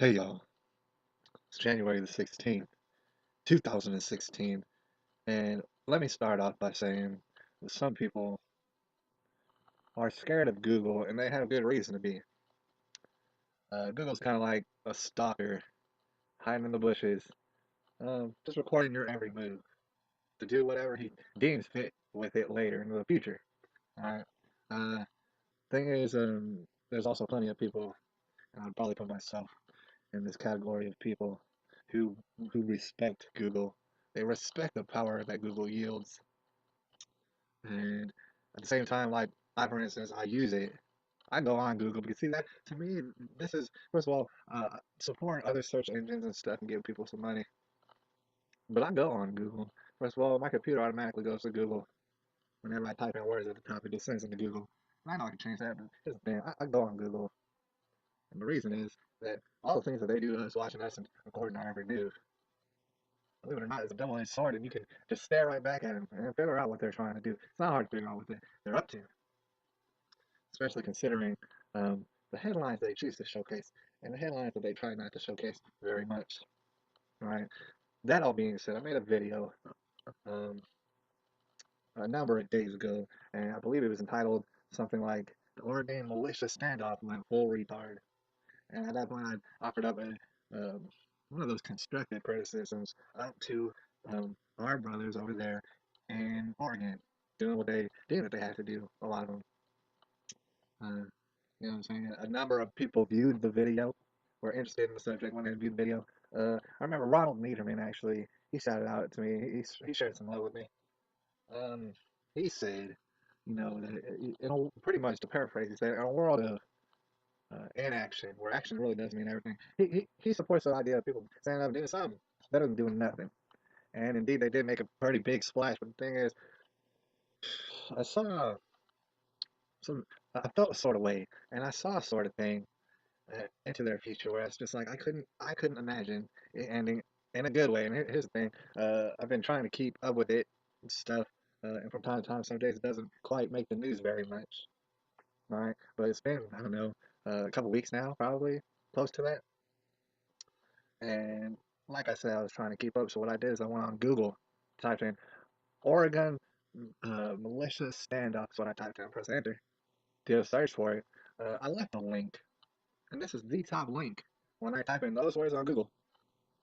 Hey y'all, it's January the 16th, 2016, and let me start off by saying that some people are scared of Google and they have good reason to be. Google's kind of like a stalker hiding in the bushes, just recording your every move to do whatever he deems fit with it later in the future. Alright. Uh, thing is, there's also plenty of people, and I'd probably put myself in this category of people who who respect Google. They respect the power that Google yields. And at the same time, like for instance, I use it. I go on Google because see that to me, this is first of all support other search engines and stuff and give people some money. But I go on Google. First of all, my computer automatically goes to Google whenever I type in words at the top. It just sends them to Google. And I know I can change that, but here's the thing: I go on Google, and the reason is that all the things that they do to us, watching us and recording our every move, believe it or not, it's a double-edged sword, and you can just stare right back at them and figure out what they're trying to do. It's not hard to figure out what they're up to, especially considering the headlines they choose to showcase and the headlines that they try not to showcase very much. Right. That all being said, I made a video um, a number of days ago, and I believe it was entitled something like "The Oregon Militia Standoff Went Full Retard." And at that point, I offered up one of those constructive criticisms up to our brothers over there in Oregon, doing what they did that they had to do. A lot of them. Uh, you know what I'm saying? A number of people viewed the video, were interested in the subject when they viewed the video. I remember Ronald Niederman actually, he shouted out to me. He shared some love with me. Um, he said, you know, that pretty much to paraphrase, he said, in a world of inaction, where action really does mean everything, he supports the idea of people standing up and doing something better than doing nothing. And indeed, they did make a pretty big splash. But the thing is, I saw some, I felt a sort of way, and I saw a sort of thing into their future where it's just like I couldn't imagine it ending in a good way. And here's the thing: I've been trying to keep up with it and stuff, and from time to time, some days it doesn't quite make the news very much, right? But it's been I don't know a couple weeks now, probably close to that. And like I said, I was trying to keep up. So what I did is I went on Google, typed in Oregon militia standoff. That's what I typed in. Press enter. Did a search for it. I left a link, and this is the top link when I type in those words on Google.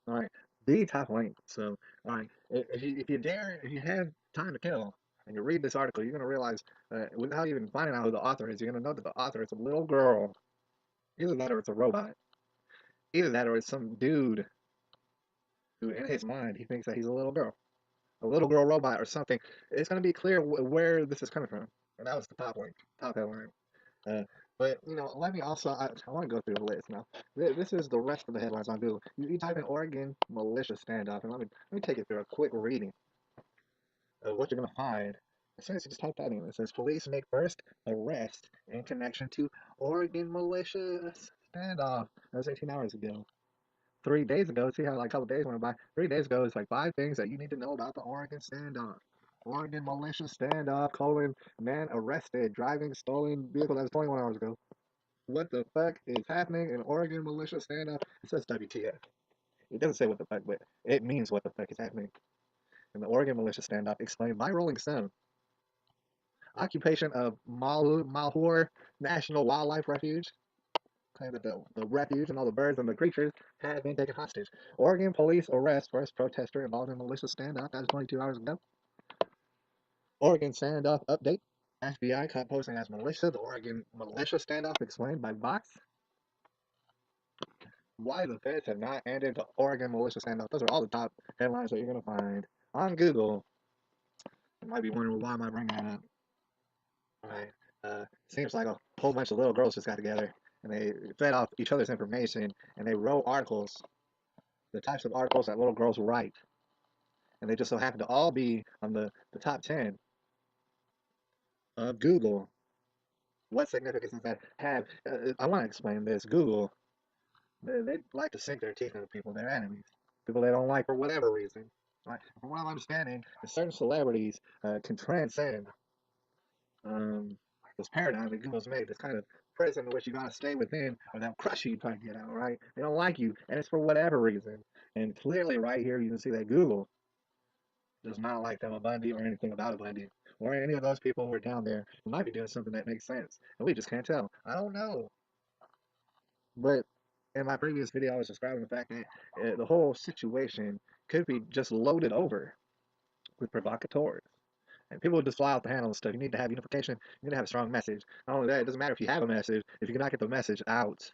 All right, the top link. So, all right, if you have time to kill, and you read this article, you're gonna realize, without even finding out who the author is, you're gonna know that the author is a little girl. Either that or it's a robot. Either that or it's some dude who, in his mind, he thinks that he's a little girl robot or something. It's gonna be clear where this is coming from. And that was the top link, top headline. Uh, but let me also. I want to go through the list now. This is the rest of the headlines on Google. You type in Oregon militia standoff, and let me take you through a quick reading of what you're gonna find. As soon as you just type that in, it says police make first arrest in connection to Oregon militia standoff. That was 18 hours ago. 3 days ago, see how like a couple days went by. 3 days ago, it's like 5 things that you need to know about the Oregon standoff. Oregon militia standoff, colon, man arrested, driving stolen vehicle. That was 21 hours ago. What the fuck is happening in Oregon militia standoff? It says WTF. It doesn't say what the fuck, but it means what the fuck is happening. In the Oregon militia standoff, explained by Rolling Stone. Occupation of Malheur National Wildlife Refuge. Claim that the refuge and all the birds and the creatures have been taken hostage. Oregon police arrest first protester involved in militia standoff. That was 22 hours ago. Oregon standoff update. FBI caught posing as militia. The Oregon militia standoff explained by Vox. Why the feds have not ended the Oregon militia standoff. Those are all the top headlines that you're going to find on Google. You might be wondering why am I bringing that up. Right. Seems like a whole bunch of little girls just got together and they fed off each other's information and they wrote articles, the types of articles that little girls write. And they just so happen to all be on the top 10 of Google. What significance does that have? I want to explain this. Google, they like to sink their teeth into people, their enemies, people they don't like for whatever reason. Right? From what I'm understanding, certain celebrities can transcend um, this paradigm that Google's made, this kind of prison in which you gotta stay within, or they'll crush you trying to get out, right? They don't like you, and it's for whatever reason. And clearly, right here, you can see that Google does not like Emma Bundy or anything about a Bundy, or any of those people who are down there who might be doing something that makes sense, and we just can't tell. I don't know. But in my previous video, I was describing the fact that the whole situation could be just loaded over with provocateurs. And people just fly off the handle and stuff. You need to have unification. You need to have a strong message. Not only that, it doesn't matter if you have a message if you cannot get the message out.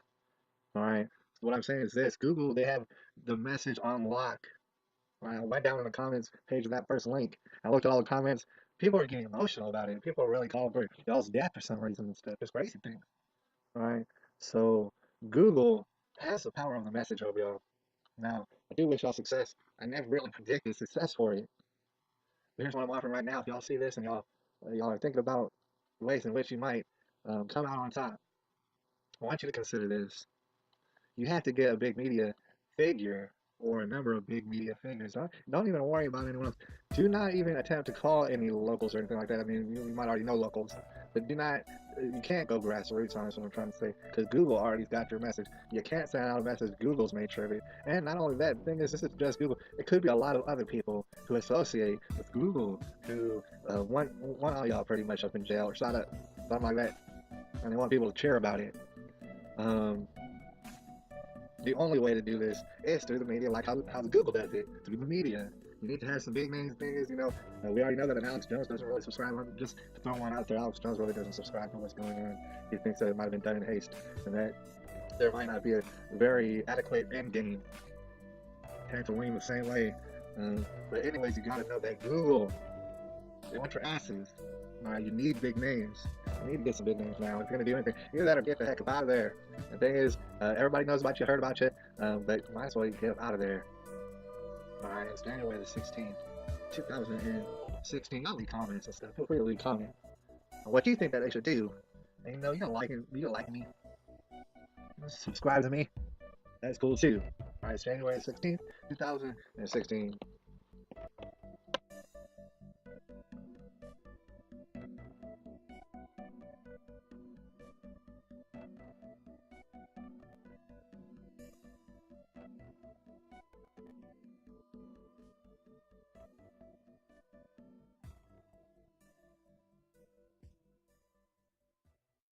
All right. So what I'm saying is this: Google, they have the message on lock. Right? I went down in the comments page of that first link. I looked at all the comments. People are getting emotional about it. People are really calling for y'all's death for some reason and stuff. It's crazy things. All right. So Google has the power of the message over y'all. Now, I do wish y'all success. I never really predicted success for you. But here's what I'm offering right now. If y'all see this and y'all are thinking about ways in which you might come out on top, I want you to consider this. You have to get a big media figure or a number of big media figures. Don't even worry about anyone else. Do not even attempt to call any locals or anything like that. I mean, you might already know locals, but do not. You can't go grassroots on this. What I'm trying to say, because Google already got your message. You can't send out a message. Google's made sure of it. And not only that, the thing is, this is just Google. It could be a lot of other people who associate with Google who want all y'all pretty much up in jail or shot up, something like that, and they want people to cheer about it. The only way to do this is through the media, like how Google does it, through the media. You need to have some big names things, we already know that Alex Jones doesn't really subscribe. Just to throw one out there, Alex Jones really doesn't subscribe to what's going on. He thinks that it might have been done in haste, and that there might not be a very adequate end game. Parents will win the same way. But anyways, you gotta know that Google, they want your asses. Alright, you need big names. You need to get some big names now. If you're gonna do anything, either that or get the heck up out of there. The thing is, everybody knows about you, heard about you, but might as well get up out of there. Alright, it's January the 16th, 2016. I'll leave comments and stuff. Feel free to leave comments on what you think that they should do. And you don't like it, you don't like me. Subscribe to me. That's cool too. Alright, it's January 16th, 2016.